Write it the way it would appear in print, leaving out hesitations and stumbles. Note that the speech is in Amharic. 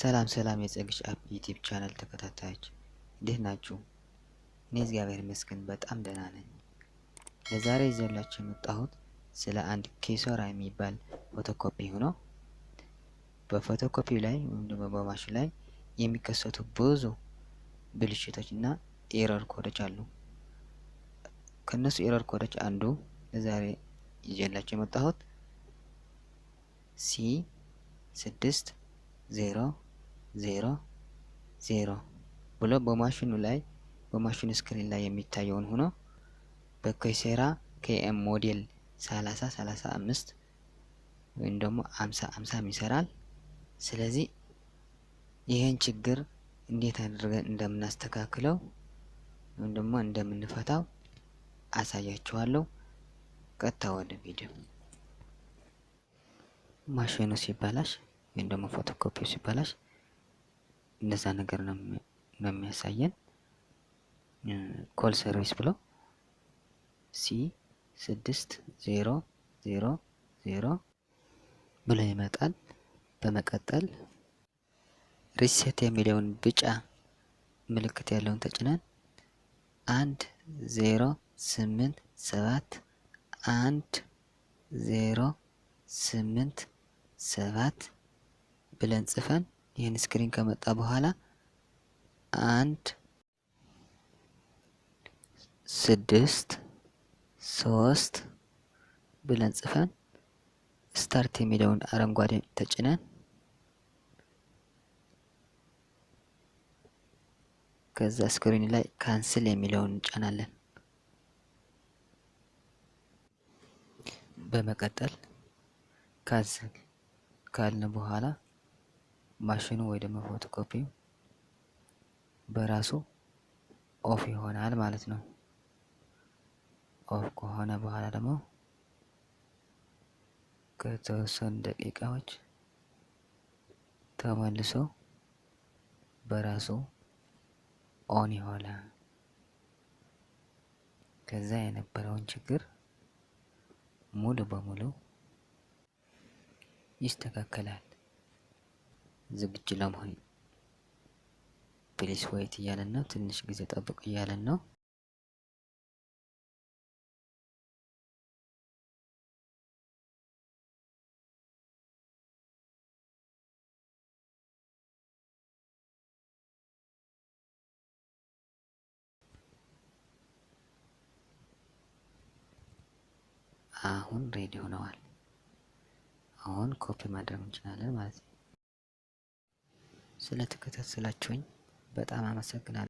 ሰላም የጸግሽ አፕ ዩቲዩብ ቻናል ተከታታዮች እንዴት ናችሁ? እኔ እግዚአብሔር ይመስገን በጣም ደህና ነኝ። ለዛሬ ይዤላችሁ የመጣሁት ስለ አንድ ኬሶራ የሚባል ፎቶኮፒ ሆኖ በፎቶኮፒው ላይ ወይም ደግሞ በማሽኑ ላይ የሚከሰቱ ብዙ ብልሽቶችና ኤረር ኮዶች አሉ። ከነሱ ኤረር ኮዶች አንዱ ለዛሬ ይዤላችሁ የመጣሁት C6000 ብሎ በማሽኑ ስክሪን ላይ የሚታየውን ሆኖ በኬሶራ KM ሞዴል 3035 ወይም ደግሞ 50 ይሰራል። ስለዚህ ይሄን ችግር እንዴት አድርገን እንደምናስተካክለው ወይም ደግሞ እንደምንፈታው አሳያችኋለሁ። ቀጥታ ወደ ቪዲዮ። ማሽኑ ሲበላሽ ወይም ደግሞ ፎቶኮፒው ሲበላሽ እንደዛ ነገር ነው የሚያሳየን። ኮል ሰርቪስ ብሎ C6000 ብሎ ይመጣል። በመቀጠል ሪሴት የሚለውን ቢጫ ምልክት ያለውን ተጭነን 1087 ብለን ጽፈን ይህን ስክሪን ከመጣ በኋላ 163 ብለን ጽፈን ስታርት የሚለውን አረንጓዴ ተጭነን ከዛ ስክሪን ላይ ካንስል የሚለውን እንጫናለን። በመቀጠል ካንስል ካልን በኋላ ማሽኑ ወይ ደግሞ ፎቶኮፒው በራሱ ኦፍ ይሆናል ማለት ነው። ኦፍ ከሆነ በኋላ ደግሞ ከተወሰኑ ደቂቃዎች ተመልሶ በራሱ ኦን ይሆናል። ከዛ የነበረውን ችግር ሙሉ በሙሉ ይስተካከላል። ዝግጁ ለመሆን ፕሊስ ዌይት እያለን ነው። ትንሽ ጊዜ ጠብቁ እያለን ነው። አሁን ሬዲ ሆነዋል። አሁን ኮፒ ማድረግ እንችላለን ማለት ነው። ስለተከታተላችሁኝ በጣም አመሰግናለሁ።